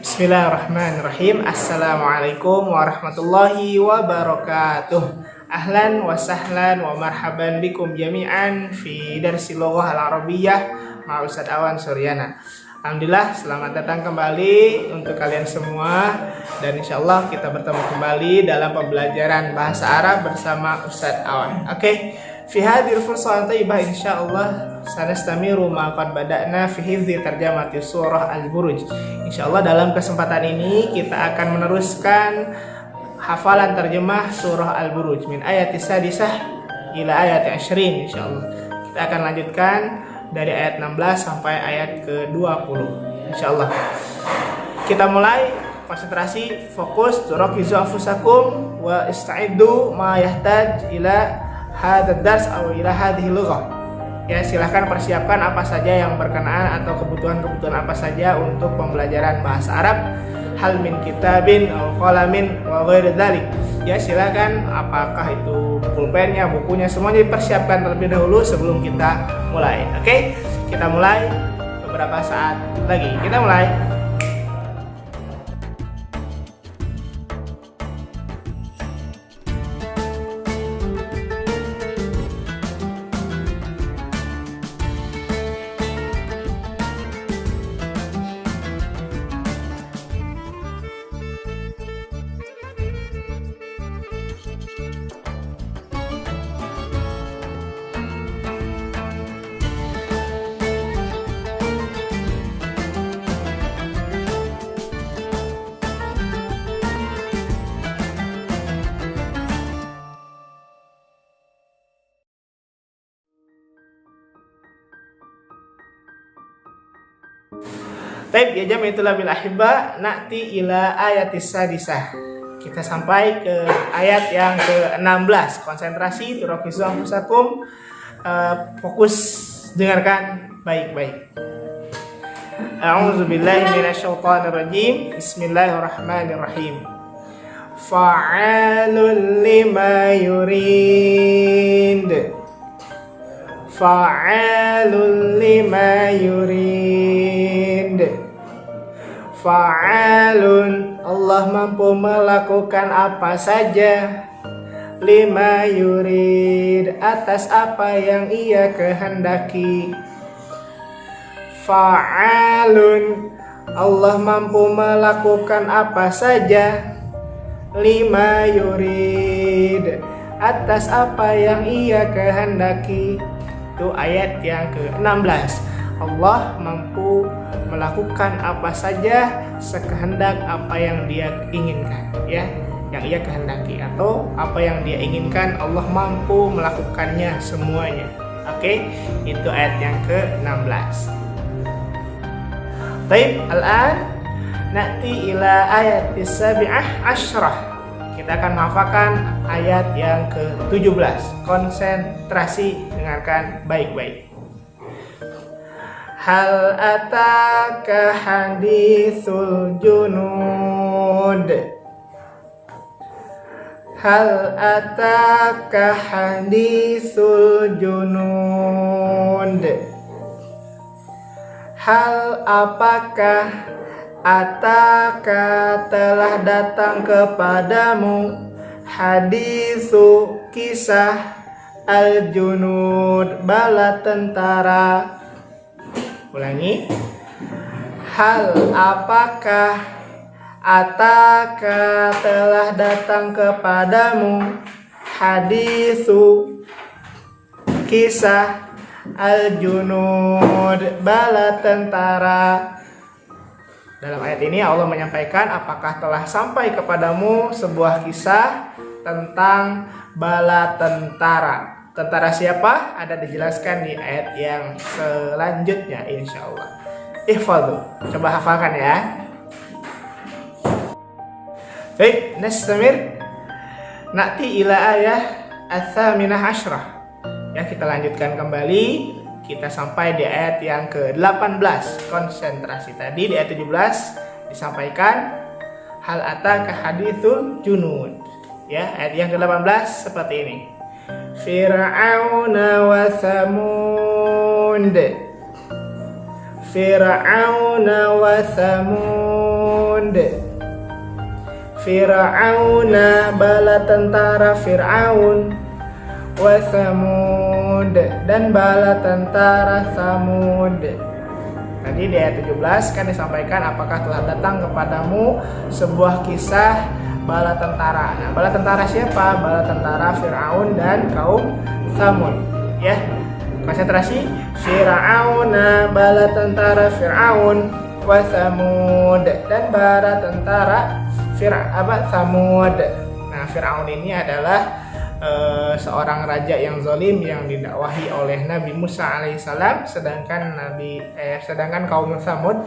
Bismillahirrahmanirrahim. Assalamualaikum warahmatullahi wabarakatuh. Ahlan wa sahlan wa marhaban bikum jami'an fi darsi lughah al-arabiyyah ma Ustaz Awan Suryana. Alhamdulillah, selamat datang kembali untuk kalian semua. Dan insyaallah kita bertemu kembali dalam pembelajaran bahasa Arab bersama Ustaz Awan. Oke, fi hadhil fursah thayyibah insyaallah sanastamiru ma qad bada'na fi hifdzi tarjamati surah Al-Buruj. Insyaallah dalam kesempatan ini kita akan meneruskan hafalan terjemah surah Al-Buruj min ayat sadisah ila ayat 20 insyaallah. Kita akan lanjutkan dari ayat 16 sampai ayat ke-20 insyaallah. Kita mulai, konsentrasi, fokus, turakizu anfusakum wa ista'iddu ma yahtaj ila hadzal dars aw ila hadhihi lughah. Ya, silahkan persiapkan apa saja yang berkenaan atau kebutuhan-kebutuhan apa saja untuk pembelajaran bahasa Arab. Hal min kitabin atau qalamin wa ghairi dzalik. Ya, silakan, apakah itu pulpennya, bukunya, semuanya dipersiapkan terlebih dahulu sebelum kita mulai. Oke, kita mulai beberapa saat lagi. Kita mulai. Baik, ya jam itulah bil ahibba na'ti ila ayatis sadisah. Kita sampai ke ayat yang ke-16. Konsentrasi, turakizu anfusakum, fokus, dengarkan baik-baik. A'udzu billahi minasyaitonir rajim. Bismillahirrahmanirrahim. Fa'alul lima yurid. Fa'alul lima yurid. Fa'alun, Allah mampu melakukan apa saja. Lima yurid, atas apa yang ia kehendaki. Fa'alun, Allah mampu melakukan apa saja. Lima yurid, atas apa yang ia kehendaki. Itu ayat yang ke-16. Allah mampu melakukan apa saja sekehendak apa yang dia inginkan, ya, yang ia kehendaki atau apa yang dia inginkan, Allah mampu melakukannya semuanya. Oke, itu ayat yang ke-16. Baik, al-an na'ti ila ayat as-sabi'ah asyrah. Kita akan menghafalkan ayat yang ke-17. Konsentrasi, dengarkan baik-baik. Hal ataka hadithul junud. Hal ataka hadithul junud. Hal apakah ataka telah datang kepadamu hadithu kisah al-junud bala tentara. Ulangi. Hal apakah ataka telah datang kepadamu hadithu kisah al-junud bala tentara. Dalam ayat ini Allah menyampaikan apakah telah sampai kepadamu sebuah kisah tentang bala tentara. Tentara siapa? Ada dijelaskan di ayat yang selanjutnya insyaallah. Ihfadhu. Coba hafalkan ya. Baik, nastamir. Na'ti ila ayat ats-tsaminah asyrah. Ya, kita lanjutkan kembali. Kita sampai di ayat yang ke-18. Konsentrasi tadi di ayat 17 disampaikan hal ataka hadithul junud. Ya, ayat yang ke-18 seperti ini. Fir'auna wa Thamud Fir'auna wa Thamud. Fir'auna bala tentara Fir'aun, wa Thamud dan bala tentara Thamud. Tadi di ayat 17 kan disampaikan apakah telah datang kepadamu sebuah kisah bala tentara. Nah, bala tentara siapa? Bala tentara Fir'aun dan kaum Thamud. Ya, konsentrasi. Fir'auna bala tentara Fir'aun, wa Thamud dan bala tentara Thamud. Nah, Fir'aun ini adalah seorang raja yang zalim yang didakwahi oleh Nabi Musa alaihissalam, sedangkan kaum Tsamud,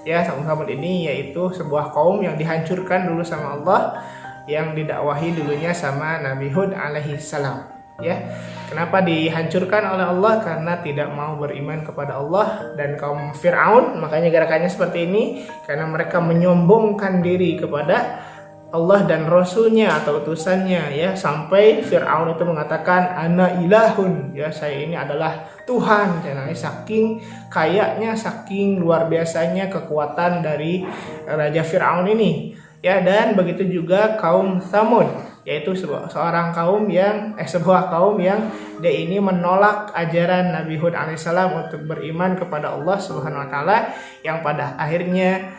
ya, kaum Tsamud ini yaitu sebuah kaum yang dihancurkan dulu sama Allah, yang didakwahi dulunya sama Nabi Hud alaihissalam. Ya, kenapa dihancurkan oleh Allah? Karena tidak mau beriman kepada Allah. Dan kaum Fir'aun, makanya gerakannya seperti ini, karena mereka menyombongkan diri kepada Allah dan Rasulnya atau utusannya, ya, sampai Fir'aun itu mengatakan ana ilahun, ya, saya ini adalah Tuhan. Dan saking kayaknya, saking luar biasanya kekuatan dari Raja Fir'aun ini, ya. Dan begitu juga kaum Tsamud, yaitu sebuah kaum yang dia ini menolak ajaran Nabi Hud alaihissalam untuk beriman kepada Allah Subhanahu wa taala, yang pada akhirnya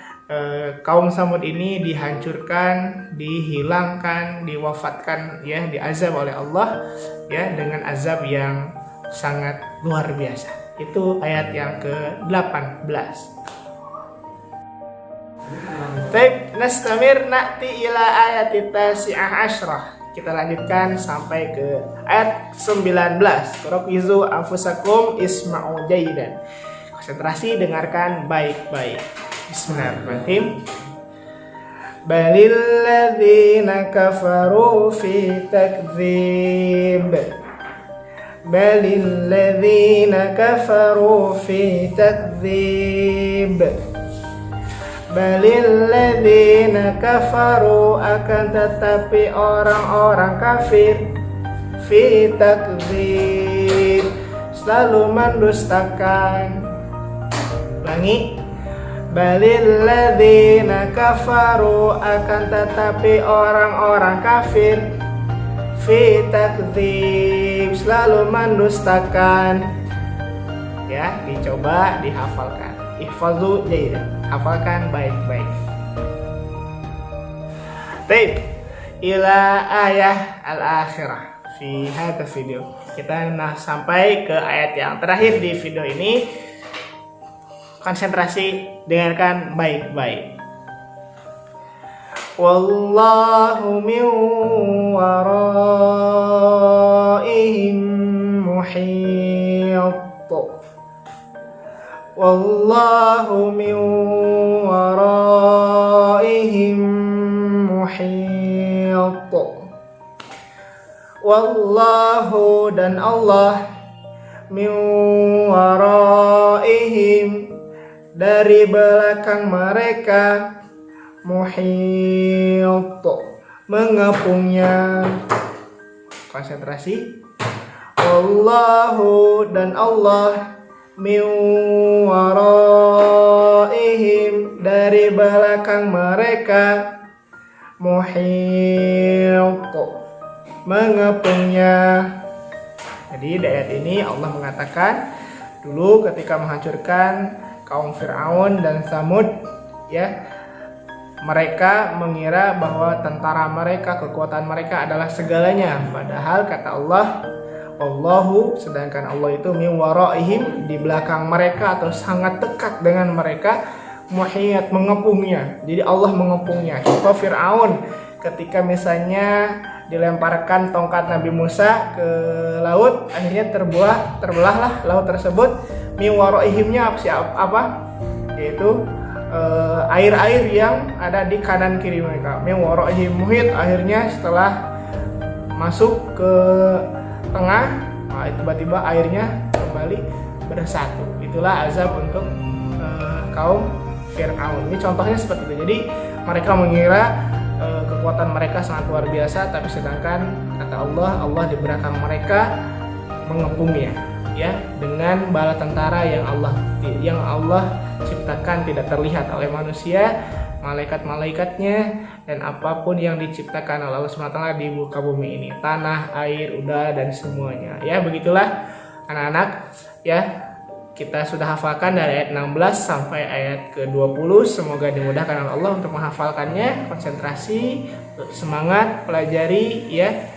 kaum Tsamud ini dihancurkan, dihilangkan, diwafatkan, ya, diazab oleh Allah, ya, dengan azab yang sangat luar biasa. Itu ayat yang ke-18. Baik, nastamir na'ti ila ayat tasi'ah asyrah. Kita lanjutkan sampai ke ayat 19. Turakizu anfusakum isma'u jaydan. Konsentrasi, dengarkan baik-baik. Bismillahirrahmanirrahim. Balil ladzina kafaru fi takdzib. Balil ladzina kafaru fi takdzib. Balil ladzina kafaru, akan tetapi orang-orang kafir, fi takdzib, selalu mendustakan. Ulangi. Balil ladzina kafaru, akan tetapi orang-orang kafir, fi takdzib, selalu mendustakan. Ya, dicoba dihafalkan. Ihfazu jaydan, hafalkan baik-baik. Taib ila ayah al-akhirah fi hadha video. Kita sampai ke ayat yang terakhir di video ini. Konsentrasi, dengarkan baik-baik. Wallahu min waraihim muhit. Wallahu min waraihim muhit. Wallahu, dan Allah, min waraihim, dari belakang mereka, muhit, mengepungnya. Konsentrasi. Wallahu, dan Allah, min waraihim, dari belakang mereka, muhit, mengepungnya. Jadi di ayat ini Allah mengatakan dulu ketika menghancurkan kaum Fir'aun dan Tsamud, ya, mereka mengira bahwa tentara mereka, kekuatan mereka adalah segalanya. Padahal kata Allah, Allahu, sedangkan Allah itu min waraihim, di belakang mereka atau sangat dekat dengan mereka, muhit, mengepungnya. Jadi Allah mengepungnya. Contoh Fir'aun ketika misalnya dilemparkan tongkat Nabi Musa ke laut, akhirnya terbelahlah laut tersebut. Min waraihimnya apa? Yaitu air-air yang ada di kanan kiri mereka. Min waraihim muhit, akhirnya setelah masuk ke tengah, tiba-tiba airnya kembali bersatu. Itulah azab untuk kaum Fir'aun. Ini contohnya seperti itu. Jadi mereka mengira kekuatan mereka sangat luar biasa, tapi sedangkan kata Allah di belakang mereka mengepungnya. ya dengan bala tentara yang Allah ciptakan tidak terlihat oleh manusia, malaikat-malaikatnya, dan apapun yang diciptakan oleh Allah SWT di muka bumi ini, tanah, air, udara, dan semuanya. Ya, begitulah anak-anak, ya. Kita sudah hafalkan dari ayat 16 sampai ayat ke-20. Semoga dimudahkan oleh Allah untuk menghafalkannya. Konsentrasi, semangat, pelajari, ya.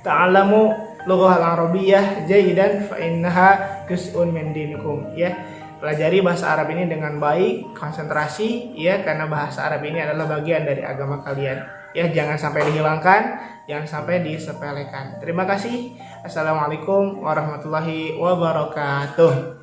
Ta'alamu lughal arabiyyah jahidan fa innaha juz'un min dinikum, ya. Pelajari bahasa Arab ini dengan baik, konsentrasi, ya, karena bahasa Arab ini adalah bagian dari agama kalian. Ya, jangan sampai dihilangkan, jangan sampai disepelekan. Terima kasih. Assalamualaikum warahmatullahi wabarakatuh.